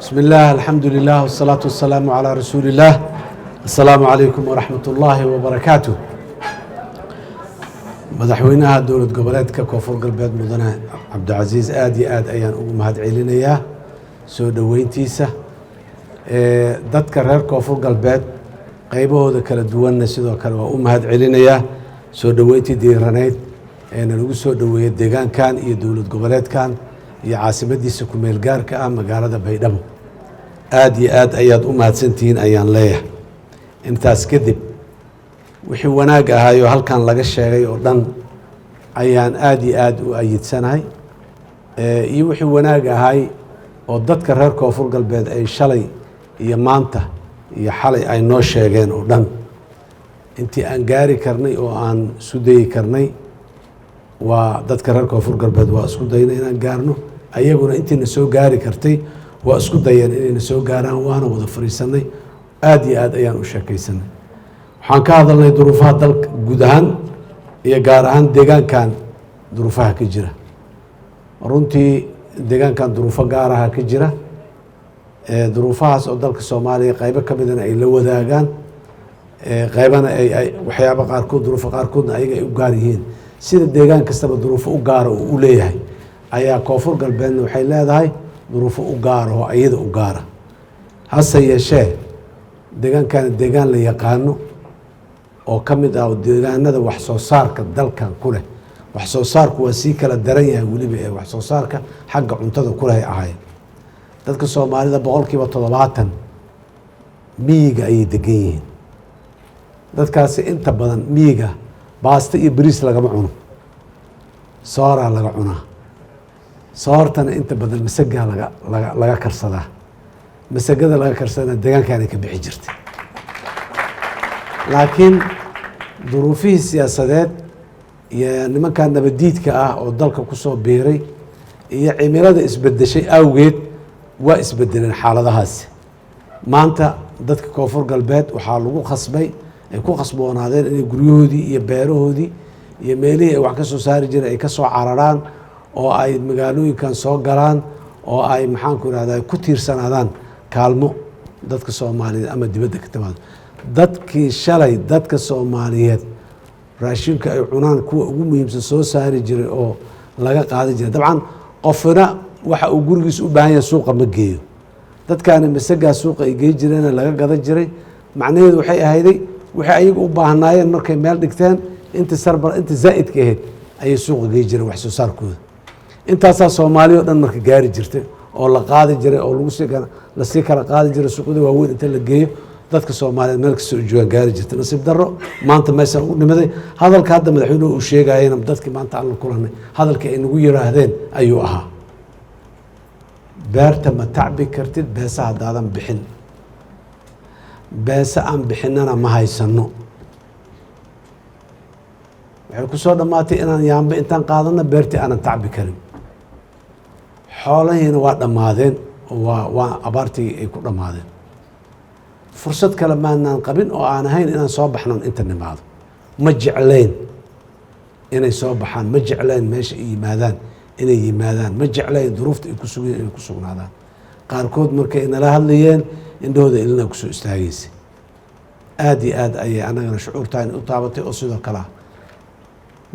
بسم الله الحمد لله والصلاة والسلام على رسول الله. السلام عليكم ورحمة الله وبركاته. مدحوينها دولة قبلتك كوفر قلبات مدنة عبد العزيز آد أيان مهد علينيا سو دوينتيسة دادك رير كوفر قلبات قيبه ذا كلا دوان سيدو كلا مهد علينيا سو دوينتي ديرانيت أنا لو سو دويت ديغان كان دولة قبلات كان iyo caasimadiisa ku meel gaarka ah magaalada Baydhabo aad iyo aad ayaad u mahadsantihiin ayaan leeyahay intaas kadib wixii wanaag ahaayo halkan laga sheegay oo dhan ayaan aad iyo aad u ayidsanahay iyo wixii wanaag ahaay oo dadka reer koonfur galbeed ay shalay iyo maanta iyo xalay ay noo sheegeen oo dhan intii aan gaari karnay oo aan isu dayi karnay waa dadka reer koonfur galbeed waa isku daynay inaan gaarno ayaguna intiina soo gaari kartay waa isku dayeen inayna soo gaaraan waana wada fariisanay aad iyo aad ayaan u sheekaysanay waxaan ka hadalnay duruufaha dalka guud ahaan iyo gaar ahaan deegaankan duruufaha ka jira runtii deegaankan duruufo gaar ah ka jira duruufahaas oo dalka Soomaaliya qaybo ka midana ay la wadaagaan qaybana ay waxyaabo qaarkood duruufo qaarkoodna ayaga ay u gaar yihiin sida deegaan kastaba duruufo u gaar oo u leeyahay ayaa koonfur galbeedna waxay leedahay duruufo u gaar oo ayada u gaara hase yeeshee deegaankan deegaan la yaqaano oo ka mid ah deegaanada wax soo saarka dalkan ku leh wax soo saarku waa sii kala daran yahay weliba ee wax soo saarka xagga cuntada ku leh ahay dadka Soomaalida 70% miyiga ay degan yihiin dadkaasi inta badan miyiga baasta iyo bariis lagama cuno soora laga cunaa soortana inta badan masaga laga karsadaa masagada laga karsadana deegaankan ay ka bixi jirtay laakiin duruufihii siyaasadeed iyo nimankan nabadiidka ah oo dalka ku soo biiray iyo cimilada isbedeshay awgeed waa isbedeleen xaaladahaasi maanta dadka koonfur galbeed waxaa lagu khasbay ay ku khasboonaadeen inay guryahoodii iyo beerahoodii iyo meelihii ay wax ka soo saari jireen ay ka soo cararaan oo ay magaalooyinkan soo galaan oo ay maxaan ku raahdaa ku tiirsanaadaan kaalmo dadka Soomaaliyeed ama dibadda ka timaado dadkii shalay dadka Soomaaliyeed raashinka ay cunaan kuwa ugu muhiimsan soo saari jiray oo laga qaadi jiray dabcan qofna waxa uu gurigiisa u baahan yahay suuqa ma geeyo dadkaana masaga suuqa ay geey jireen laga gadan jiray macnaheedu waxay ahayday waxay ayagu u baahnaayeen markay meel dhigteen inta sarbar inta zaa'idka ahayd ayay suuqa geey jireen wax soo saarkooda intaasaa Soomaaliya oo dhan marka gaari jirtay oo la qaadi jiray oo la sii kala qaadi jiray suuqyada waaweyn inta la geeyo dadka Soomaaliyeed meel kasta oo joogaan gaari jirtay nasiib darro maanta meesha u nimaday hadalka hadda madaxweynuhu uu sheegayna dadkii maanta aan la kulanay hadalkii ay nagu yiraahdeen ayuu ahaa beerta ma tacbi kartid beesa haddaadan bixin beesa aan bixinana ma haysano waxay ku soo dhamaatay inaan yaanba intaan qaadana beertii aanan tacbi karin xoolahiina waa dhammaadeen waa abaartii ay ku dhammaadeen fursad kale maanaan qabin oo aan ahayn inaan soo baxnan inta nimaado ma jeclayn inay soo baxaan ma jeclayn meesha ay yimaadaan inay yimaadaan ma jeclayn duruufta ay ku sugeen inay ku sugnaadaan qaarkood markay nala hadlayeen indhahooda ilina ku soo istaagaysay aad iyo aad ayay anagana shucuurtaan u taabatay oo sidoo kale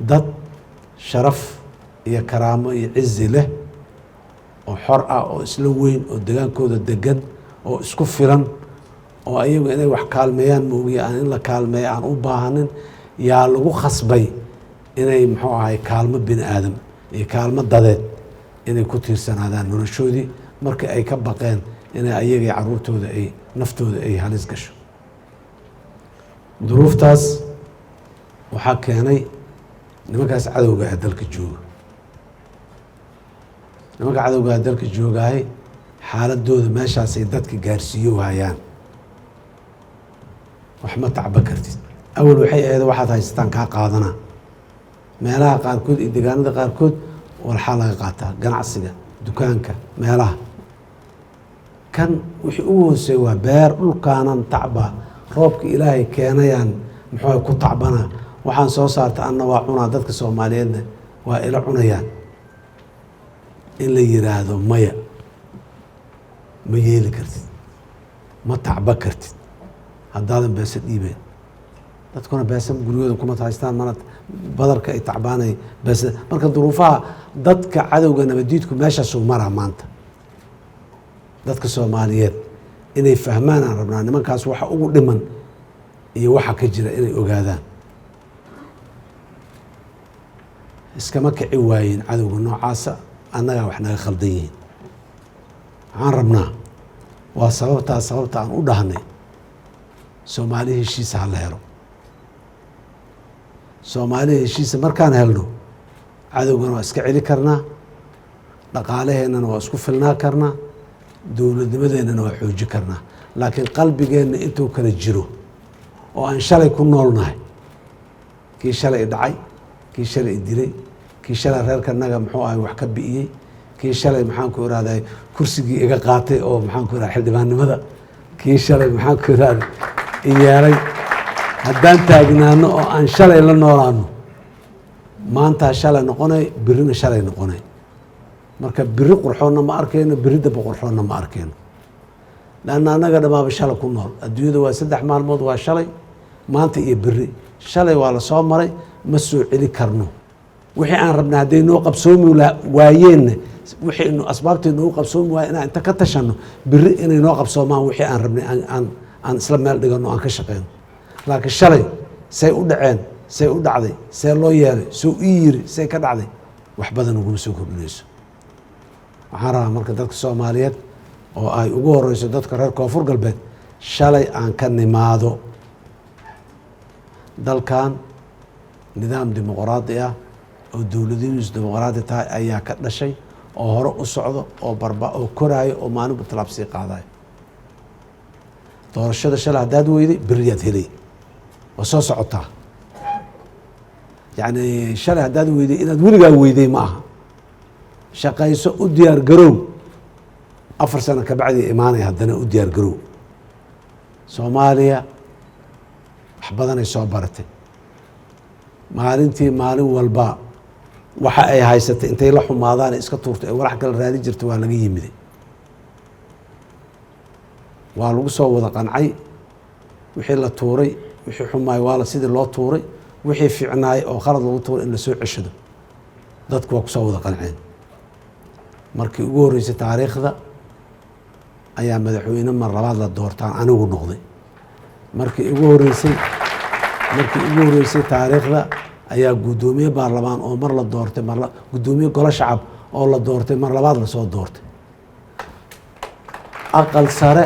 dad sharaf iyo karaamo iyo cizi leh oo xor ah oo isla weyn oo degaankooda degan oo isku filan oo ayagu inay wax kaalmeeyaan moogiya aan in la kaalmeeyo aan u baahanin yaa lagu khasbay inay muxuu ahay kaalmo bini aadam iyo kaalmo dadeed inay ku tiirsanaadaan noloshoodii markii ay ka baqeen inay ayaga iyo carruurtooda ay naftooda ay halis gasho duruuftaas waxaa keenay nimankaas cadowga ah dalka jooga nimanka cadowga ah dalka joogaay xaaladooda meeshaasay dadka gaarsiiyo waayaan wax ma tacba kartid awal waxay ahayd waxaad haysataan kaa qaadana meelaha qaarkood iyo deegaanada qaarkood walxaa laga qaataa ganacsiga dukaanka meelaha kan wixii ugu hooseey waa beer dhulkaanan tacba roobka ilaahay keenayaan muxuu ku tacbana waxaan soo saarta anna waa cunaa dadka Soomaaliyeedna waa ila cunayaan in la yiraahdo maya ma yeeli kartid ma tacba kartid haddaadan beesa dhiibeen dadkuna beesa guryooda kuma haystaan mana badarka ay tacbaanay beesa marka duruufaha dadka cadowga nabadiidku meeshaasuu maraa maanta dadka Soomaaliyeed inay fahmaan aan rabnaa nimankaas waxa ugu dhiman iyo waxa ka jira inay ogaadaan iskama kici waayeen cadowga noocaasa annaga wax naga khaldan yihiin waxaan rabnaa waa sababta aan u dhahnay Soomaali heshiis ha la helo Soomaali heshiis markaan helno cadowgana waa iska celi karnaa dhaqaalaheennana waa isku filnaa karnaa dowladnimadeennana waa xooji karnaa laakiin qalbigeenna intuu kala jiro oo aan shalay ku noolnahay kii shalay dhacay kii shalay dilay kii shalay reerkanaga muxuu ahay wax ka bi'iyey kii shalay maxaan ku iraaday kursigii iga qaatay oo maxaan ku iraaday xildhibaannimada kii shalay maxaan ku iraaday iyaalay haddaan taagnaano oo aan shalay la noolaano maanta shalay noqonay birina shalay noqonay marka biri qurxoonna ma arkayno biri daba qurxoonna ma arkayno laanna annaga dhamaaba shalay ku nool adduunyada waa 3 maalmood waa shalay maanta iyo biri shalay waa la soo maray ma soo celi karno wixii aan rabnaa hadday noo qabsoomi waayeenna wixii inuu asbaabtii noo qabsoomi waay inaan inta ka tashano biri inay noo qabsoomaan wixii aan rabnay aan isla meel dhigano aan ka shaqeyno laakiin shalay say u dhaceen say u dhacday say loo yeelay soo ii yiri say ka dhacday wax badan uguma soo kordhinayso waxaan rabaa marka dadka Soomaaliyeed oo ay ugu horeyso dadka reer Koonfur Galbeed shalay aan ka nimaado dalkan nidaam dimuqraadi ah oo dowladdiisu dimuqraadi tahay ayaa ka dhashay oo hore u socdo oo koraayo oo maalinba talaabsi qaadayo doorashada shalay haddaad weyday beriyaad helay oo soo socotaa yacni shalay haddaad weyday inaad weligaa weyday ma aha shaqayso u diyaar garow 4 sano ka bacdi imaanay haddana u diyaar garow Soomaaliya wax badanay soo baratay maalintii maalin walba waxa ay haysatay intay la xumaadaan iska tuurtay ee walax kale raadi jirtay waa laga yimiday waa lagu soo wada qancay wixii la tuuray wixii xumaay waa la sidii loo tuuray wixii fiicnaay oo khalad lagu tuuray in la soo ceshado dadku waa ku soo wada qanceen markii ugu horeysay taariikhda ayaa madaxweyne mar labaad la doortaan anigu noqday markii ugu horeysay taariikhda ayaa gudoomiye baarlamaan oo mar la doortay gudoomiye golo shacab oo la doortay mar labaad la soo doortay aqal sare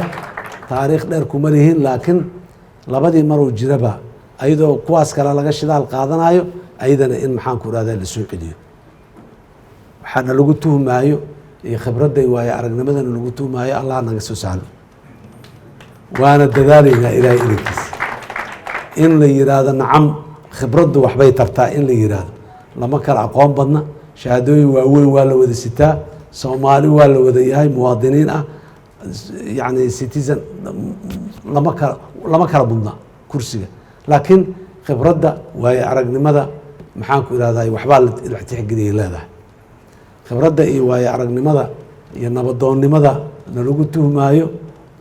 taariikh dheer kuma lihiin laakiin labadii maruu jiraba ayadoo kuwaas kale laga shidaal qaadanayo ayadana in maxaan ku irahdaa la soo celiyo waxaana lagu tuhmaayo iyo khibradday waaye aragnimadana lagu tuhmaayo allah naga soo sahlo waana dadaalaynaa ilaahay idankiisa in la yiraahdo nacam khibraddu waxbay tartaa in la yiraahdo lama kala aqoon badna shahaadooyin waaweyn waa la wada sitaa Soomaali waa la wada yahay muwaadiniin ah يعني citizen lama kala budna kursiga laakiin khibradda way aragnimada maxaan ku iraaday waxba la tixgeliyay leedahay khibradda iyo way aragnimada iyo nabadoonnimada lagu tuhmaayo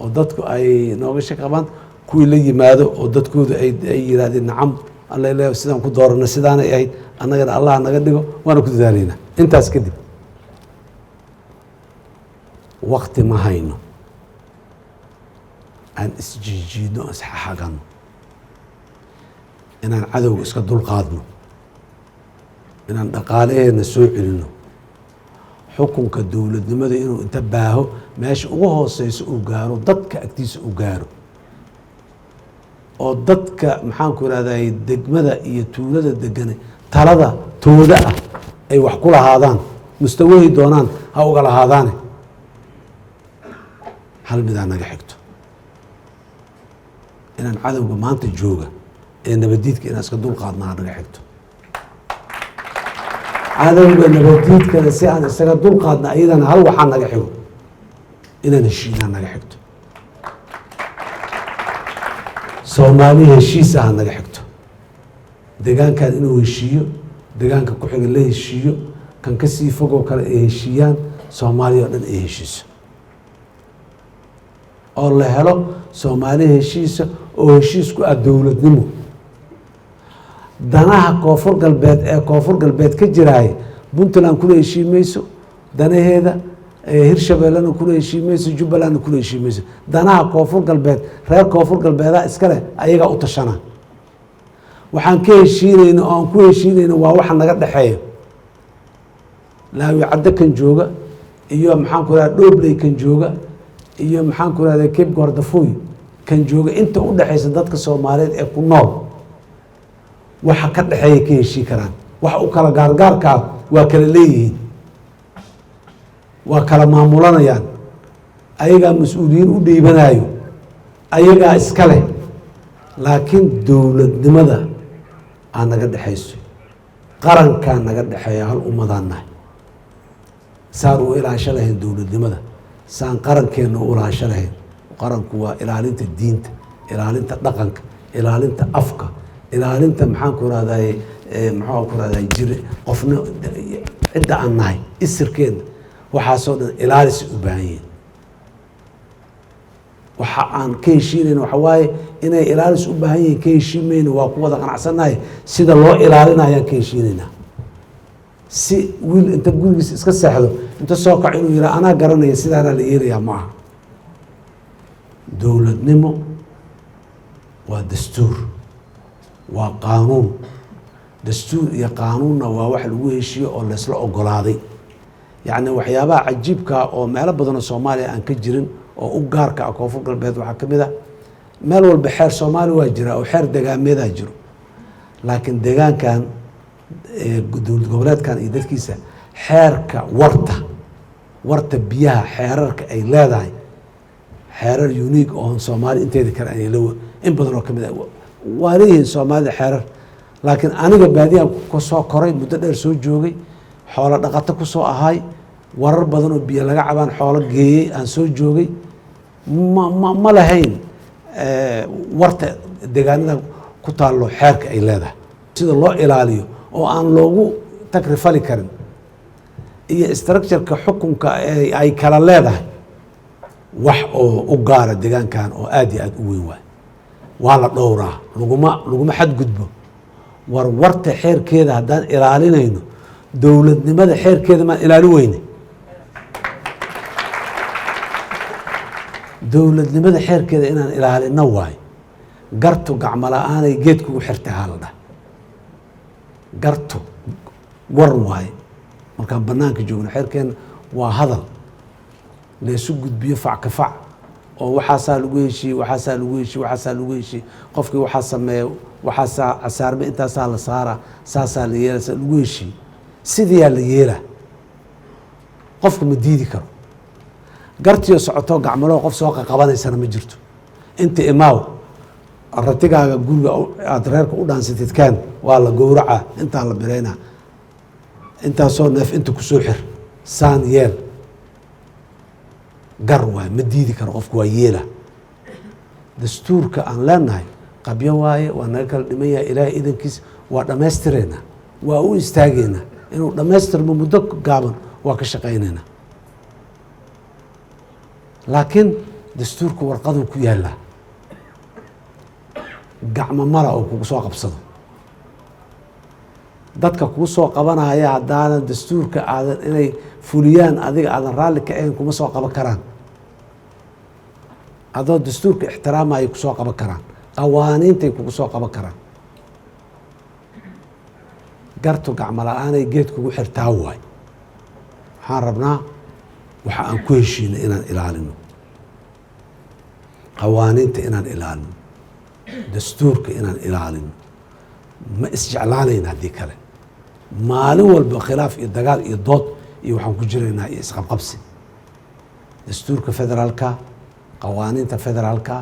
oo dadku ay nooga shaqabaan kuwii la yimaado oo dadkooda ay yiraahdeen nacam alla ilaahay sidaan ku doorano sidaan ay ahayd annagana allah naga dhigo waana ku dadaalayna intaas kadib waqti ma hayno aan isjiijiidno isxaxagano inaan cadowga iska dulqaadno inaan dhaqaalaheena soo celino xukunka dowladnimada inuu inta baaho meesha ugu hooseyso uu gaaro dadka agtiisa uu gaaro oo dadka maxaan ku irahday degmada iyo tuulada deganay talada tooda ah ay wax ku lahaadaan mustawahi doonaan ha uga lahaadaane hal midaan naga xigto inaan cadowga maanta jooga ee nabadiidka inaan iska dulqaadnaa naga xigto cadowga nabadiidkana si aan isaga dulqaadna ayadana hal waxaa naga xigo inaan heshiinaa naga xigto Soomaali heshiis ah naga xigto deegaankan inuu heshiiyo deegaanka ku xiga la heshiiyo kan ka sii fogoo kale ay heshiiyaan Soomaaliya oo dhan ay heshiiso oo la helo Soomaali heshiisa oo heshiisku ah dowladnimo danaha koonfur galbeed ee koonfur galbeed ka jiraay Puntland kula heshiimayso danaheeda Hirshabeellana kula heshiimayso Jubbaland kula heshiimayso danaha koonfur galbeed reer koonfur galbeeda iskale ayaga u tashana waxaan ka heshiinayna oo aan ku heshiinayna waa waxa naga dhaxeeyo laawi cadda kan jooga iyo maxaan ku raad Dhobley kan jooga iyo maxaan ku raad Cape Gordafoy kan jooga inta u dhaxaysa dadka Soomaaliyeed ee ku nool waxa ka dhaxeeya ka heshii karaan waxa u kala gaargaarka waa kala leeyihiin waa kala maamulanayaan ayaga mas'uuliyiin u dhiibanayo ayaga iska leh laakiin dowladnimada aan naga dhaxayso qaranka naga dhaxeeya hal ummadanahay saan u ilaasho lahayn dowladnimada saan qarankeena u ilaasho lahayn qaranku waa ilaalinta diinta ilaalinta dhaqanka ilaalinta afka ilaalinta maxaan ku raadaay maxaan ku raadaay jiri qofna cidda aan nahay isirkeena waxaasoo dhan ilaalis u baahan yihiin waxa aan ka heshiinayna waxa waaye inay ilaalis u baahan yihiin ka heshiimayna waa ku wada qanacsanahay sida loo ilaalinayaan ka heshiinaynaa si wiil inta gurigiisa iska seexdo inta soo kac inuu yidhaa anaa garanaya sidaana la yeelayaa ma aha dowladnimo waa dastuur waa qaanuun dastuur iyo qaanuunna waa wax lagu heshiyo oo laysla ogolaaday yacni waxyaabaha cajiibka oo meelo badan oo Soomaaliya aan ka jirin oo u gaarka ah koonfur galbeed waxaa ka mid ah meel walba xeer Soomaali waa jira oo xeer degaameeda jiro laakiin deegaankan dowlad goboleedkan iyo dadkiisa xeerka warta biyaha xeerarka ay leedahay xeerar unique oo Soomaali inteeda kale ay in badan oo ka mid ah waa leeyihiin Soomaalida xeerar laakiin aniga baadiyaha ku soo koray muddo dheer soo joogay xoolo dhaqato ku soo ahay warar badan oo biyo laga cabaan xoolo geeyay aan soo joogay ma lahayn warta deegaanada ku taalo xeerka ay leedahay sida loo ilaaliyo oo aan loogu takrifali karin iyo structure-ka xukunka ay kala leedahay wax oo u gaara deegaankan oo aad iyo aad u weyn waa la dhowraa laguma xadgudbo warta xeerkeeda haddaan ilaalinayno dowladnimada xeerkeeda maan ilaalin weyne dowladnimada xeerkeeda inaan ilaalino waayo gartu gacmo la-aanay geed kugu xirtay hala dhah gartu war waaye markaan banaanka joogno xeerkeena waa hadal laysu gudbiyo fac ka fac oo waxaasaa lagu heshiiyey waxaasaa lagu heshiiyey waxaasaa lagu heshiiyey qofkii waxaa sameeya waxaasaa casaarme intaasaa la saara saasaa la yeela saa lagu heshiiyey sidiyaa la yeelaa qofka ma diidi karo gartiyo socoto gacmaloo qof soo qaqabanaysana ma jirto inta imaaw ratigaaga guriga aad reerka u dhaansatid kaan waa la gowracaa intaa la biraynaa intaasoo neef inta kusoo xir saan yeel gar waay ma diidi karo qofku waa yeela dastuurka aan leenahay qabyo waaye waa naga kala dhiman yahay ilaahay idankiis waa dhammaystireynaa waa u istaageynaa inuu dhammaystirmo muddo gaaban waa ka shaqaynaynaa laakiin dastuurka warqaduu ku yaallaa gacmo mala oo kugu soo qabsado dadka kuu soo qabanaya haddaanan dastuurka aadan inay fuliyaan adiga aadan raalli ka ahayn kuma soo qaban karaan adoo dastuurka ixtiraamaya ku soo qaban karaan qawaaniintay kugu soo qaban karaan gartu gacmo la-aanay geed kugu xirtaa waay waxaan rabnaa waxa aan ku heshiino inaan ilaalino qawaaniinta inaan ilaalino dastuurka inaan ilaalino ma isjeclaanayna haddii kale maalin walba khilaaf iyo dagaal iyo dood iyo waxaan ku jiraynaa iyo isqabqabsi dastuurka federaalka qawaaniinta federaalka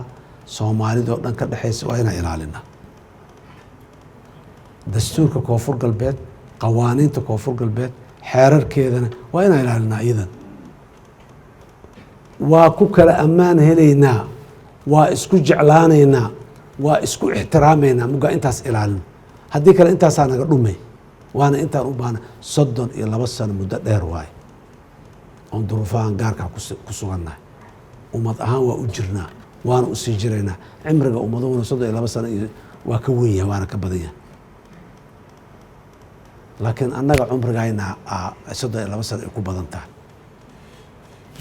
soomaalidoo dhan ka dhexaysa waa inaan ilaalinaa dastuurka koonfur galbeed qawaaniinta koonfur galbeed xeerarkeedana waa inaan ilaalinaa iyadan waa ku kala ammaan helaynaa waa isku jeclaanaynaa waa isku ixtiraamaynaa mugaa intaas ilaalino haddii kale intaasaa naga dhumay waana intaan u baahna 32 sano muddo dheer waaye oon duruufahan gaarkaa ku sugannahay ummad ahaan waa u jirnaa waana u sii jiraynaa cimriga ummaduhuna 32 sano iyo waa ka weyn yahay waana ka badan yahay laakiin annaga cumrigayna 32 sano ay ku badan tahay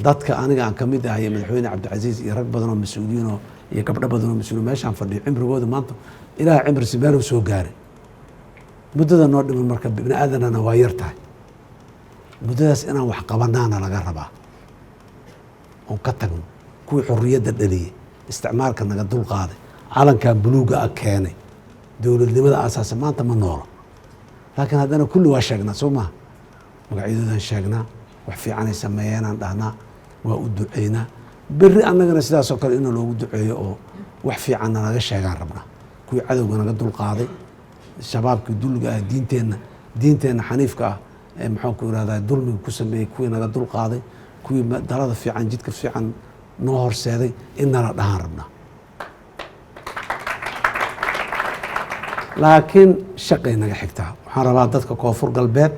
dadka aniga aan ka mid ahay madaxweyne cabdicasiis iyo rag badan oo mas'uuliyiin iyo gabdho badan oo mas'uuliyiin meeshaan fadhiyo cimrigooda maanta ilaahay cimri sibeero soo gaaray muddada noo dhiman marka bini aadanana waa yar tahay muddadaas inaan wax qabanaana laga rabaa oon ka tagno kuwii xorriyadda dhaliyey isticmaalka naga dul qaaday calankan buluuga ah keenay dowladnimada aasaasa maanta ma noolo laakiin haddana kulli waa sheegnaa soo maha magacyadoodan sheegnaa wax fiicanay sameeyeenaan dhahnaa waa u duceynaa berri annagana sidaasoo kale in loogu duceeyo oo wax fiicanna naga sheegaan rabnaa kuwii cadowga naga dul qaaday shabaabkii dulliga ah diinteenna xaniifka ah ee maxaan ku irahdaa dulmiga ku sameeyey kuwii naga dul qaaday kuwii dalada fiican jidka fiican noo horseeday in nala dhahaan rabnaa laakiin shaqay naga xigtaa waxaan rabaa dadka koonfur galbeed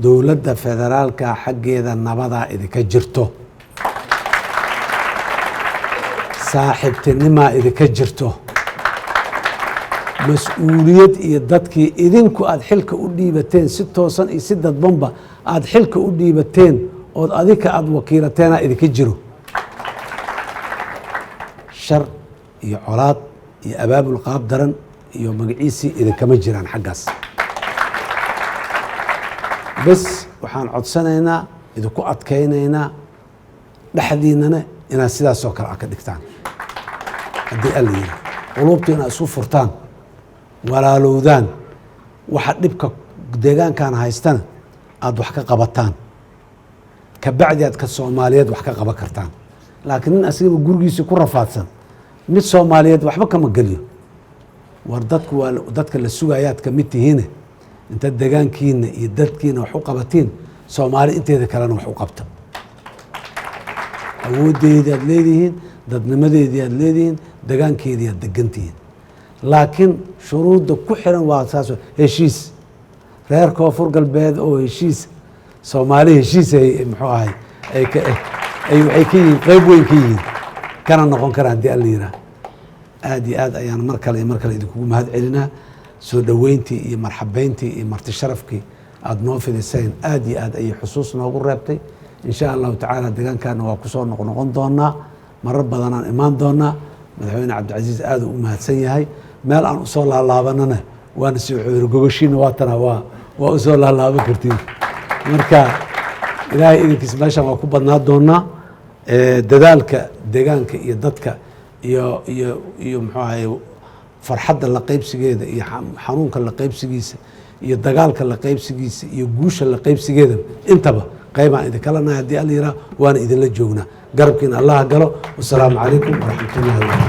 dowladda federaalka xaggeeda nabadaa idinka jirto saaxiibtinimaa idinka jirto mas-uuliyad iyo dadkii idinku aad xilka u dhiibateen si toosan iyo si dadbanba aad xilka u dhiibateen ood adika aad wakiilateenaa idinka jiro shar iyo colaad iyo abaabul qaab daran iyo magaciisii idinkama jiraan xaggaas bes waxaan codsanaynaa idinku adkaynaynaa dhexdiinana inaad sidaasoo kale ka dhigtaan haddii alla yidhi quluubta inaad isu furtaan walaalowdaan waxa dhibka deegaankan haystana aada wax ka qabataan kabacdi aad ka soomaaliyeed wax ka qaban kartaan laakiin nin asigaba gurigiisii ku rafaadsan mid soomaaliyeed waxba kama geliyo war dadku waa dadka la sugayaad ka mid tihiine inta deegaankiina iyo dadkiina wax u qabatiin soomaali inteeda kalena wax u qabta awooddeedii aad leedihiin dadnimadeedii aad leedihiin degaankeedii aad degantihiin laakiin shuruudda ku xiran waa saas heshiis reer koonfur galbeed oo heshiis soomaali heshiis ay muxuu ahay ay waxay ka yihiin qayb weyn ka yihiin kana noqon karaan haddii alla yidhaah aad iyo aad ayaan mar kale idinkugu mahad celinaa soo dhoweyntii iyo marxabeyntii iyo marti sharafkii aada noo fidiseen aad iyo aad ayay xusuus noogu reebtay in sha allahu tacaala deegaankaana waa kusoo noqnoqon doonaa marar badanaan imaan doonaa madaxweyne cabdicasiis aad u mahadsan yahay meel aan usoo laalaabanana waana si wuxuu yiri gogoshiina waatana waa usoo laalaaban kartiin marka ilaahay idinkiis meeshaan waa ku badnaa doonaa dadaalka deegaanka iyo dadka iyo muxuu ahay farxadda la qaybsigeeda iyo xanuunka la qaybsigiisa iyo dagaalka la qaybsigiisa iyo guusha la qaybsigeeda intaba qaybaan idinkala nahay haddii alla yidhaah waana idinla joognaa garabkiina allaha galo wasalaamu calaykum waraxmatullahi wabarakatu